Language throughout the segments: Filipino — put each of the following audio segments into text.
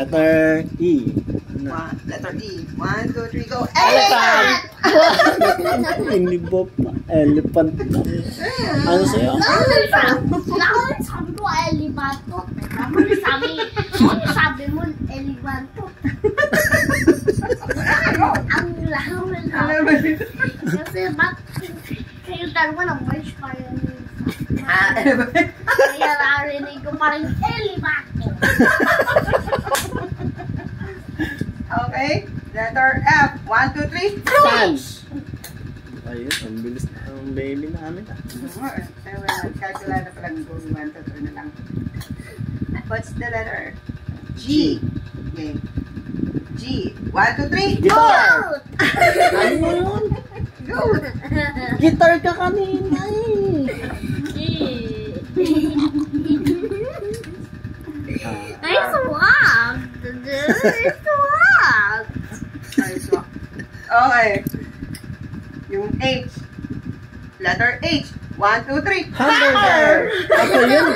Letter E. Letter E. 1, 2, 3, go. Elephant! Hindi ba pa? Elephant lang. Ano sa'yo? Sabi ko, elefanto. Sabi mo, elefanto. Ang lahat. Kasi ba't kayo dalawa na merge pa rin. Kaya narinig ko parang elefanto. Okay. Letter F. 1, 2, 3. Fans! Ayun, ang bilis na ang baby namin. Calculate na palang go. 1, 2, 3 na lang. What's the letter? G. Okay. G. 1, 2, 3. Go! Ano mo yun? Go! Guitar ka kanina eh. Ay, swag! Swag! Ay, swak. Okay. Yung H. Letter H. 1, 2, 3. Hamburger! Ako yun.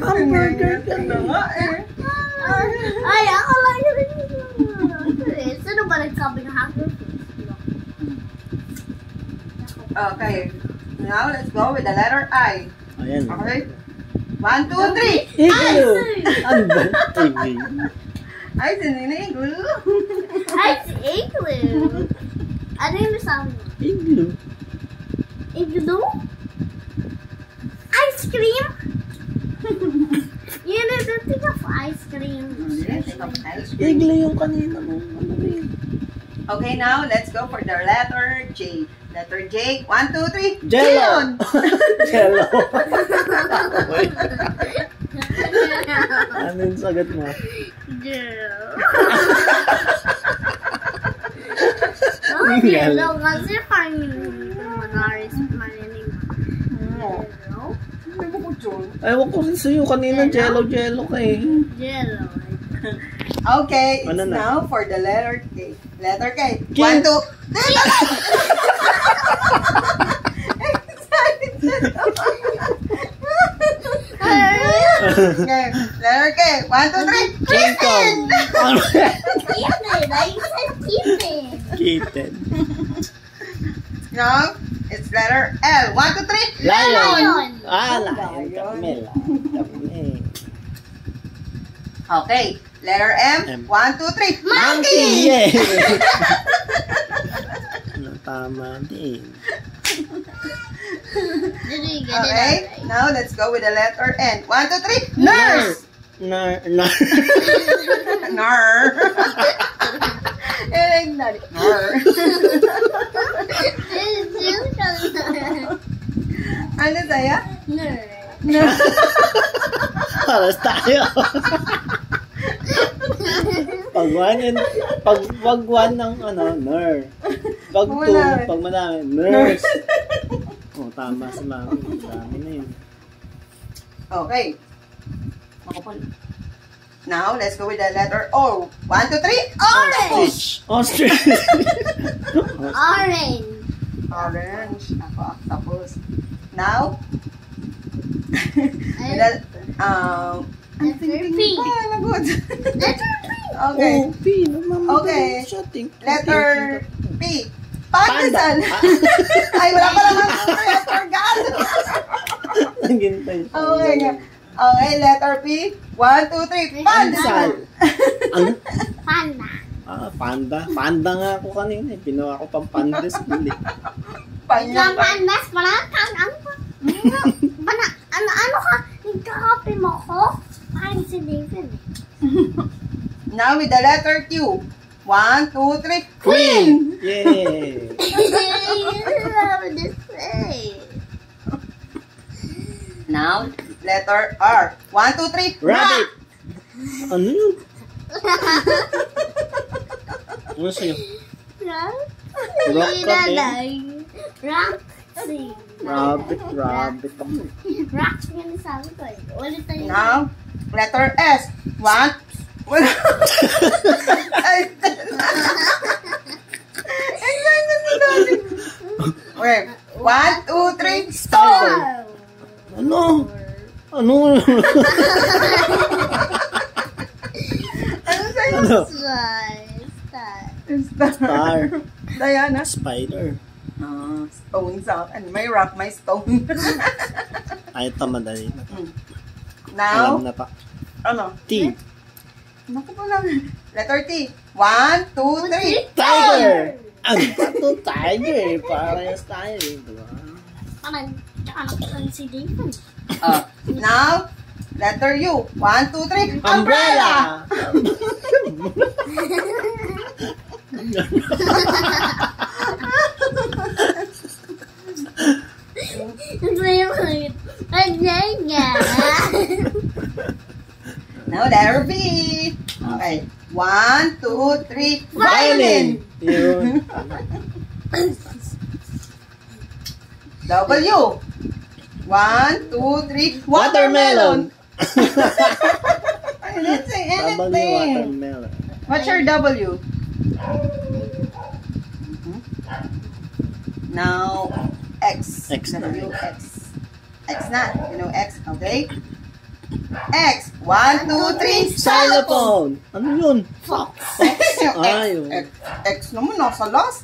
Hamburger ka na nga eh. Ay, ako lang yun. Sino ba nagsabi ng hamburger? Okay. Now, let's go with the letter I. Ayan. Okay? 1, 2, 3. Igloo! Ano ba? Igloo. Ay, sininigloo. Ay, si Igloo. Ano yung sabi mo? Igloo. Igloo? Ice cream? You know the thing of ice cream. Igloo yung kanina mo. Ano ba yun? Okay, now, let's go for the letter J. Letter J. 1, 2, 3. Jello! Jello. Ano yung sagot mo? Oh, yellow kasi parang manaris marinig. Yellow? Ewan ko rin sa'yo. Kanina jello ka eh. Yellow. Okay, it's Ano na? now for the letter K. Letter K. King. 1, 2. Okay, letter K. 1, 2, 3. King Kong. Kitten. I said kitten. Kitten. Now, it's letter L. 1, 2, 3. Lion. Ah, lion. Kami. Okay, letter M. 1, 2, 3. Monkey! Yeah! Ano, tama din. Okay, now let's go with the letter N. 1, 2, 3. Nurse! Nar. Nar. Ano sa'yo? Paras tayo. Pag one ng ner. Pag two, pag madami, nurse. Oh, tama si mami. Dami na yun. Okay. Now, let's go with the letter O. 1, 2, 3. Orange! Ostrich. Orange. Orange. Ako, tapos. Now, with the, Letter P. Lagot. Letter P. Okay. Oh, P. Okay. Letter P. Pandesal. Panda. Ay, wala pa naman. I forgot. Naghintay. Okay. Okay, letter P. 1, 2, 3. Pandesal. Ano? Panda. Ah, panda. Panda nga ako kanina. Pinawa ko pang pandas. Bili. Isang pandas. Parang ano ka? Ano ka? Nagkakape mo ko? Parang si David. Now with the letter Q. 1, 2, 3. Queen! Yay! Now, letter R. 1, 2, 3. Rabbit! Ano yun? Ano sa'yo? Rock Roxy. Rabbit. Roxy nga nasabi ko eh. Ulit tayo. Now, letter S. 1. Okay. 1, 2, 3. Store. Ano? Ano? Ano? Star. Star. Diana? Spider. Stone sa akin. May rock, may stone. Ay, ito madali na. Now, Alam na pa. ano? T. Naku pa lang. Letter T. 1, 2, 3. Tiger! Ano ba ito? Tiger. Parehas tayo eh. Diba? Parang si David. Now, letter U. 1, 2, 3. Umbrella! Now, letter B. Okay. 1, 2, 3. Violin. Yun. W. 1, 2, 3. Watermelon. Let's say Babal yung anything. watermelon. What's your W? Now, X. X na. W, X. X na. You know X, okay? X. 1, 2, 3. Xylophone. Ano yun? Fox. Ay, X naman, nasa last.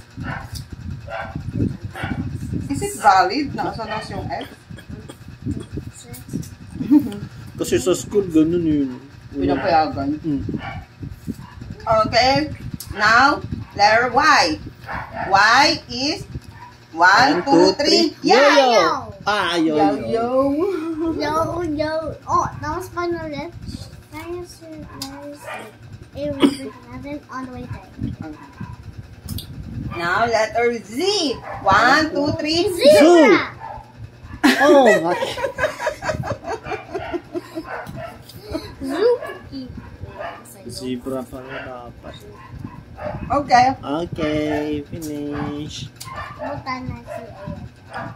Is it valid? Nasa last yung X? Kasi sa school, ganun yun. Pinapayagan. Hmm. Okay. Now, letter Y. Y is 1, 2, 3. Yo-yo. Ah, yo-yo. Yo-yo. Oh, that was fun already. It was on the way there. Now, letter Z. 1, 2, 3. Zebra! Oh, zebra pa rin dapat. Okay. Okay, finish. Buta na si Ayan.